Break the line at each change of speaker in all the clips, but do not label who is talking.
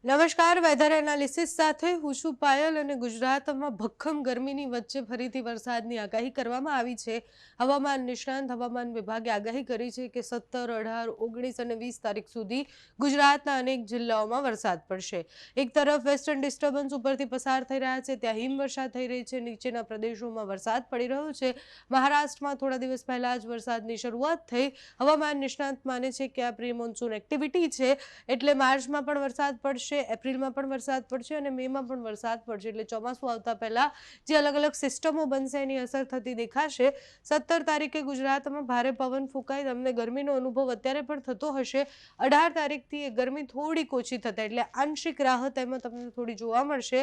નમસ્કાર, weather analysis સાથે હું છું પાયલ અને ગુજરાતમાં ભક્કમ ગરમીની વચ્ચે ફરીથી વરસાદની આગાહી કરવામાં આવી છે। હવામાન નિષ્ણાંત હવામાન વિભાગે આગાહી કરી છે કે 17, 18, 19 અને 20 તારીખ સુધી ગુજરાતના અનેક જિલ્લાઓમાં વરસાદ પડશે। એક તરફ વેસ્ટર્ન ડિસ્ટર્બન્સ ઉપરથી પસાર થઈ રહ્યા છે, ત્યાં હિમવર્ષા થઈ રહી છે, નીચેના પ્રદેશોમાં વરસાદ પડી રહ્યો છે। મહારાષ્ટ્રમાં થોડા દિવસ પહેલા જ વરસાદની શરૂઆત થઈ। હવામાન નિષ્ણાંત માને છે કે આ પ્રી મોન્સૂન એક્ટિવિટી છે, એટલે માર્ચમાં પણ વરસાદ પડશે, એપ્રિલમાં પણ વરસાદ પડશે અને મેમાં પણ વરસાદ પડશે। એટલે ચોમાસું આવતા પહેલા જે અલગ અલગ સિસ્ટમો બનશે એની અસર થતી દેખાશે। 17 તારીખે ગુજરાતમાં ભારે પવન ફૂંકાય, તમને ગરમીનો અનુભવ અત્યારે પણ થતો હશે। 18 તારીખથી એ ગરમી થોડીક ઓછી થતા એટલે આંશિક રાહત એમાં તમને થોડી જોવા મળશે।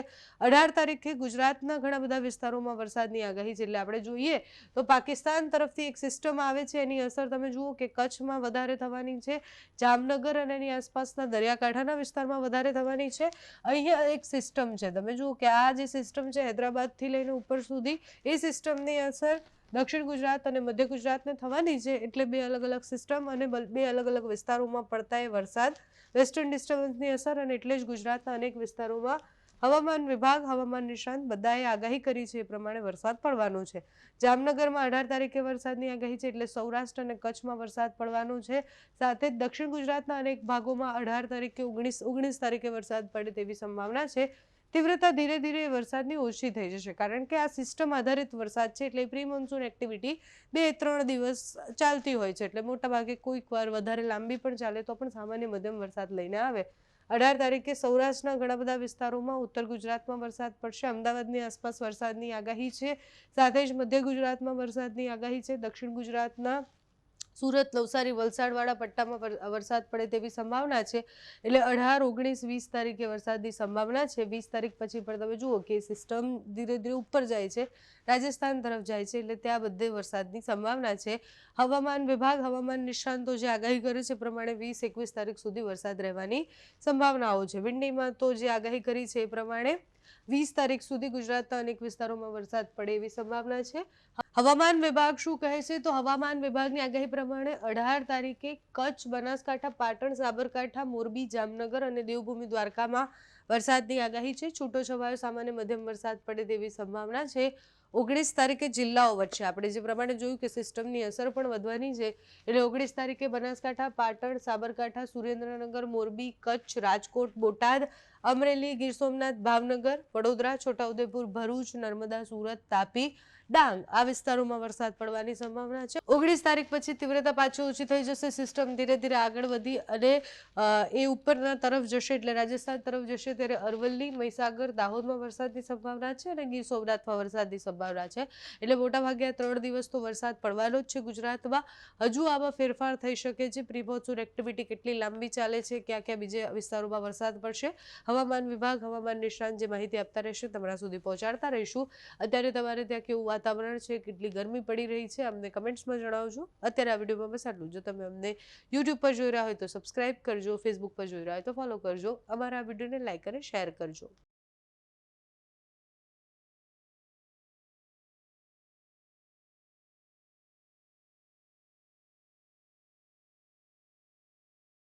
18 તારીખે ગુજરાતના ઘણા બધા વિસ્તારોમાં વરસાદની આગાહી છે। એટલે આપણે જોઈએ તો પાકિસ્તાન તરફથી એક સિસ્ટમ આવે છે, એની અસર તમે જુઓ કે કચ્છમાં વધારે થવાની છે, જામનગર અને એની આસપાસના દરિયાકાંઠાના વિસ્તારમાં વધારે થવાની છે। અહીંયા એક સિસ્ટમ છે, તમે જુઓ કે આ જે સિસ્ટમ છે હૈદરાબાદથી લઈને ઉપર સુધી એ સિસ્ટમની અસર દક્ષિણ ગુજરાત અને મધ્ય ગુજરાતને થવાની છે। એટલે બે અલગ અલગ સિસ્ટમ અને બે અલગ અલગ વિસ્તારોમાં પડતા એ વરસાદ, વેસ્ટર્ન ડિસ્ટર્બન્સની અસર અને એટલે જ ગુજરાતના અનેક વિસ્તારોમાં હવામાન વિભાગ, હવામાન નિષ્ણાંત બધાએ આગાહી કરી છે એ પ્રમાણે વરસાદ પડવાનો છે। જામનગરમાં 18 તારીખે વરસાદની આગાહી છે, એટલે સૌરાષ્ટ્ર અને કચ્છમાં વરસાદ પડવાનો છે। સાથે જ દક્ષિણ ગુજરાતના અનેક ભાગોમાં 18 તારીખે 19 તારીખે વરસાદ પડે તેવી સંભાવના છે। તીવ્રતા ધીરે ધીરે વરસાદની ઓછી થઈ જશે, કારણ કે આ સિસ્ટમ આધારિત વરસાદ છે, એટલે પ્રી મોન્સૂન એક્ટિવિટી 2-3 દિવસ ચાલતી હોય છે। એટલે મોટાભાગે કોઈક વાર વધારે લાંબી પણ ચાલે તો પણ સામાન્ય મધ્યમ વરસાદ લઈને આવે। 18 તારીખે સૌરાષ્ટ્રના ઘણા બધા વિસ્તારોમાં, ઉત્તર ગુજરાતમાં વરસાદ પડશે, અમદાવાદની આસપાસ વરસાદની આગાહી છે, સાથે જ મધ્ય ગુજરાતમાં વરસાદની આગાહી છે, દક્ષિણ ગુજરાતના સુરત, નવસારી, વલસાડવાળા પટ્ટામાં વરસાદ પડે તેવી સંભાવના છે। એટલે 18, 19, 20 તારીખે વરસાદની સંભાવના છે। 20 તારીખ પછી પણ તમે જુઓ કે સિસ્ટમ ધીરે ધીરે ઉપર જાય છે, રાજસ્થાન તરફ જાય છે, એટલે ત્યાં બધે વરસાદની સંભાવના છે। હવામાન વિભાગ, હવામાન નિષ્ણાંતો જે આગાહી કરે છે પ્રમાણે 20-21 તારીખ સુધી વરસાદ રહેવાની સંભાવનાઓ છે। વિંડીમાં તો જે આગાહી કરી છે એ પ્રમાણે 20 તારીખ સુધી ગુજરાતના અનેક વિસ્તારોમાં વરસાદ પડે એવી સંભાવના છે। હવામાન વિભાગ શું કહે છે, તો હવામાન વિભાગની આગાહી પ્રમાણે 18 તારીખે કચ્છ, બનાસકાંઠા, પાટણ, સાબરકાંઠા, મોરબી, જામનગર અને દેવભૂમિ દ્વારકામાં વરસાદની આગાહી છે। છૂટોછવાયો સામાન્ય મધ્યમ વરસાદ પડે તેવી સંભાવના છે। 19 તારીખે જિલ્લાઓ વચ્ચે આપણે જે પ્રમાણે જોયું કે સિસ્ટમની અસર પણ વધવાની છે, એટલે 19 તારીખે બનાસકાંઠા, પાટણ, સાબરકાંઠા, સુરેન્દ્રનગર, મોરબી, કચ્છ, રાજકોટ, બોટાદ, અમરેલી, ગીર સોમનાથ, ભાવનગર, વડોદરા, છોટાઉદેપુર, ભરૂચ, નર્મદા, સુરત, તાપી, ડાંગ આ વિસ્તારોમાં વરસાદ પડવાની સંભાવના છે। 19 તારીખ પછી તીવ્રતા પાછી ઓછી થઈ જશે, સિસ્ટમ ધીરે ધીરે આગળ વધી અને એ ઉપરના તરફ જશે, એટલે રાજસ્થાન તરફ જશે, ત્યારે અરવલ્લી, મહીસાગર, દાહોદમાં વરસાદની સંભાવના છે અને ગીર સોમનાથમાં વરસાદની સંભાવના છે। એટલે મોટાભાગે 3 દિવસ તો વરસાદ પડવાનો જ છે ગુજરાતમાં। હજુ આમાં ફેરફાર થઈ શકે છે, પ્રી મોન્સૂન એક્ટિવિટી કેટલી લાંબી ચાલે છે, ક્યાં ક્યાં બીજે વિસ્તારોમાં વરસાદ પડશે, હવામાન વિભાગ, હવામાન નિષ્ણાંત જે માહિતી આપતા રહેશે તમારા સુધી પહોંચાડતા રહીશું। અત્યારે તમારે ત્યાં કેવું વાતાવરણ છે, કેટલી ગરમી પડી રહી છે, અમને કમેન્ટ્સમાં જણાવજો। અત્યારે આ વિડીયોમાં બસ આટલું। જો તમે અમને યુટ્યુબ પર જોઈ રહ્યા હોય તો સબસ્ક્રાઇબ કરજો, ફેસબુક પર જોઈ રહ્યા હોય તો ફોલો કરજો, અમારા આ વિડીયોને લાઇક અને શેર કરજો।